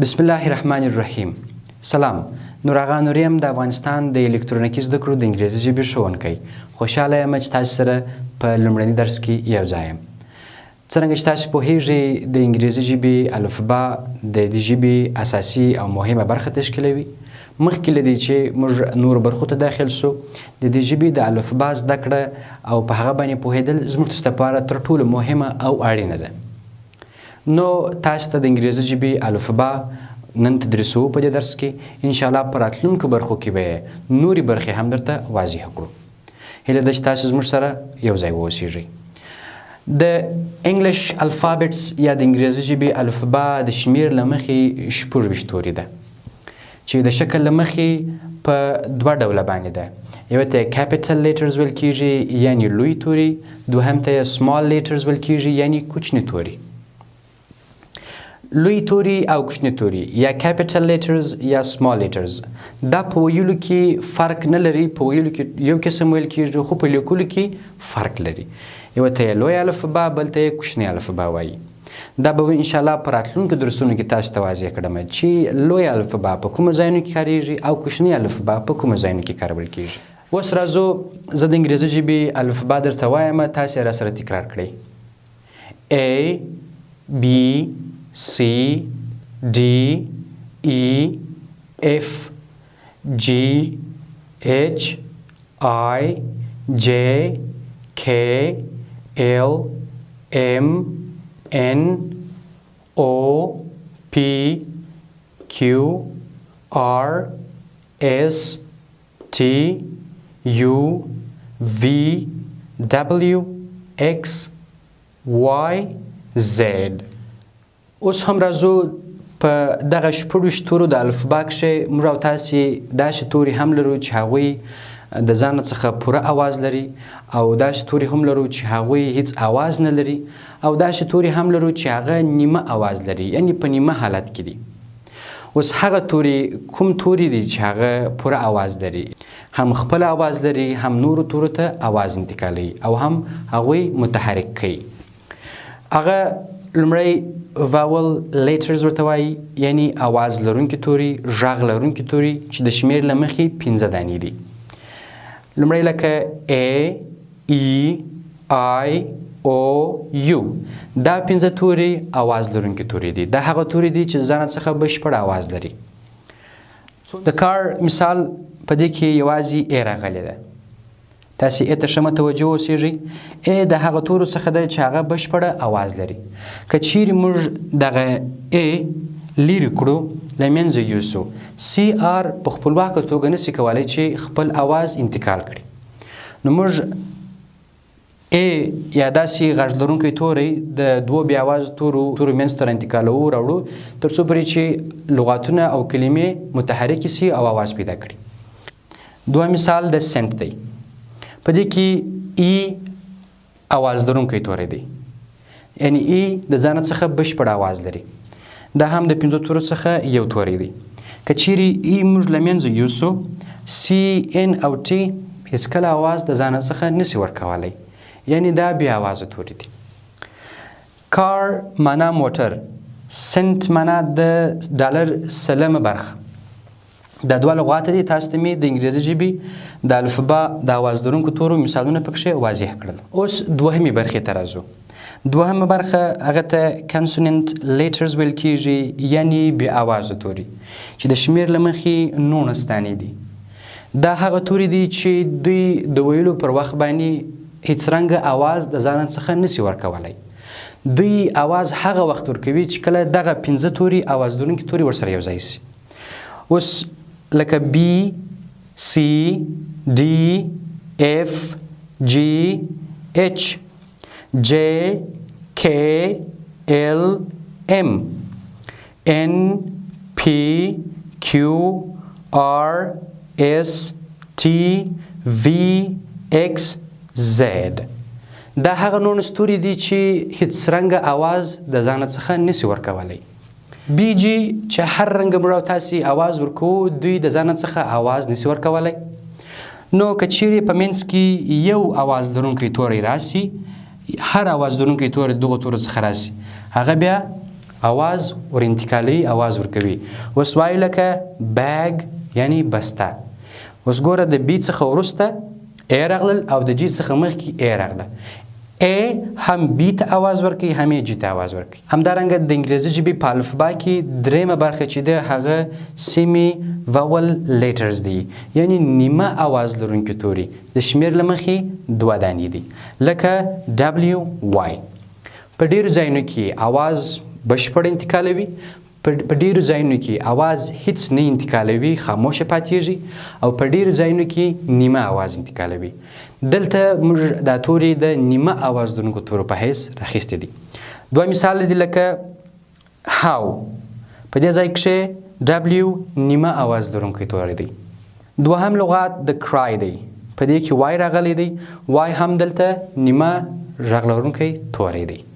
بسم الله الرحمن الرحیم. سلام. نورآغا نوریم د افغانستان د الکترونیکي زدکړو د انګریزي ژبې ښوونکی. خوشحاله یم چې تاسو سره په لومړني درس کې یو ځای یم. څرنګه چې تاسو پوهیږئ د انګریزي ژبې الفبا د دې ژبې اساسي او مهمه برخه تشکیلوي. مخکې له دې چې موږ نور برخو ته داخل سو د دې ژبې د الفبا زده کړه او په هغه باندې پوهېدل زموږ لپاره تر ټولو مهمه او اړینه ده. نو تاسو ته د انګریزي ژبې الفبا نن تدریسو په دې درس کې ان شاء الله په راتلونکو برخو کې به نورې برخې هم درته واضح کړو. هیله ده چې تاسو زموږ سره یو ځای واوسیږئ. د انګلیش الفابټس یا د انګریزي ژبې الفبا د شمیر له مخې 26 توري ده چې د شکل له مخې په دوه ډوله باندې ده. یو ته کیپیټل لیټرز ویل کیږي یعنی لوی توري، دوهم ته سمال لیټرز ویل کیږي یعنی کوچني توري. لوی توري او کوچني توري یا کیپیټل لیټرز یا سمال لیټرز دا په ویلو کې فرق نه لري. په ویلو کې یو قسم ویل کیږي خو په لیکلو کې فرق لري. یو ته لوی الفبا بل ته کوچني الفبا وایي. دا به ان شاء الله په راتلونکو درسونو کې تاسو ته واضح کړم چې لوی الفبا په کومو ځایونو کې کاریږي او کوچني الفبا په کومو ځایونو کې کارول کیږي. اوس راځو زه د انګریزي ژبې الفبا درته وایم، تاسو را سره تکرار کړئ. A B C D E F G H I J K L M N O P Q R S T U V W X Y Z. اوس هم راځو په دغه 26 تورو د الفبا کښې موږ او تاسې داسې توري هم لرو چې هغوی د ځان څخه پوره اواز لري او داسې توري هم لرو چې هغوی هیڅ اواز نه لري او داسې توري هم لرو چې هغه نیمه اواز لري یعنی په نیمه حالت کې دي. اوس هغه توري کوم توري دي چې هغه پوره اواز لري، هم خپل اواز لري، هم نورو تورو ته اواز انتقالوي او هم هغوی متحرک کوي. هغه لومړی واول لیټرز ورته وایي یعنی اواز لرونکي توري، غږ لرونکي توري چې د شمیر له مخې 15 دانې دي. لومړی لکه A E I O U دا 15 توري اواز لرونکي توري دي. دا هغه توري دي چې ځان څخه بشپړ اواز لري. د کار مثال په دې کې یوازې A راغلی ده. تاسې A ته ښه متوجه اوسیږئ. A د هغه تورو څخه ده چې هغه بشپړه اواز لري. که چیرې موږ دغه A لیرې کړو له منځه یوسو CR په خپلواکه توګه نسي کولی چې خپل اواز انتقال کړي. نو موږ A یا داسې غږ لرونکی توری د دوو بې اوازو تورو منځ ته انتقالوو راوړو تر څو پورې چې لغاتونه او کلمې متحرکې سي او اواز پیدا کړي. دوه مثال د سنټ دی. په دې کې ای اواز لرونکی توری دی یعنی ای د ځان څخه بشپړ اواز لري. دا هم د 15 تورو څخه یو توری دی. که چیرې ای موږ له منځه یوسو C N او T هېڅکله اواز د ځان څخه نسي ورکولی یعنی دا بې اوازه توري دي. کار معنا موټر، سنټ معنا د ډالر سلمه برخه. دا دوه لغات دي. تاسو ته مې د انګریزي ژبې د الفبا د اواز لرونکو تورو مثالونه پکښې واضح کړل. اوس دوهمې برخې ته راځو. دوهمه برخه هغه ته کنسوننت لیټرز ویل کیږي یعنی بې اوازه توري چې د شمیر له مخې 19 دانې دي. دا هغه توري دي چې دوی د ویلو پر وخت باندې هیڅ رنګه اواز د ځان څخه نسي ورکولی. دوی اواز هغه وخت ورکوي چې کله دغه 15 توري اواز لرونکي توري ورسره یو ځای سي. اوس لکه B C D F G H J K L M N P Q R S T V X Z. دا هغه 19 توري دي چې هیڅ رنګه اواز د ځان څخه نسي ورکولی. بی جی چې هر رنګه موږ او تاسې اواز ورکوو دوی د ځان څخه اواز نسي ورکولی. نو که چیرې په منځ کې یو اواز لرونکی توری راسي هر اواز لرونکی توری دغه تورو څخه راسي هغه بیا آواز ور انتقالوي، آواز ورکوي. اوس وایو لکه بیگ یعنی بسته. اوس ګوره د بي څخه وروسته ای راغلل او د جي څخه مخکې ای راغله. ای هم بي ته آواز ورکوي هم یې جي ته آواز ورکوي. همدارنګه د انګریزي ژبې په الفبا کې درېیمه برخه چې ده هغه سیمي واول لیټرز دي، یعنی نیمه آواز لرونکي توري. د شمېر له مخې 2 دانې دي لکه W Y. په ډېرو ځایونو کې آواز بشپړ انتقالوي، په ډېرو ځایونو کې آواز هیڅ نه انتقالوي، خاموشه پاتېږي، او په ډېرو ځایونو کې نیمه آواز انتقالوي. دلته موږ دا توري د نیمه آواز لرونکو تورو په حیث راخیستي دي. 2 مثال دي لکه هاو. په دې ځای کښې W نیمه آواز لرونکی توری دی. دوهم لغات د کرای دی. په دې کې وای راغلی دی. وای هم دلته نیمه غږ لرونکی توری دی.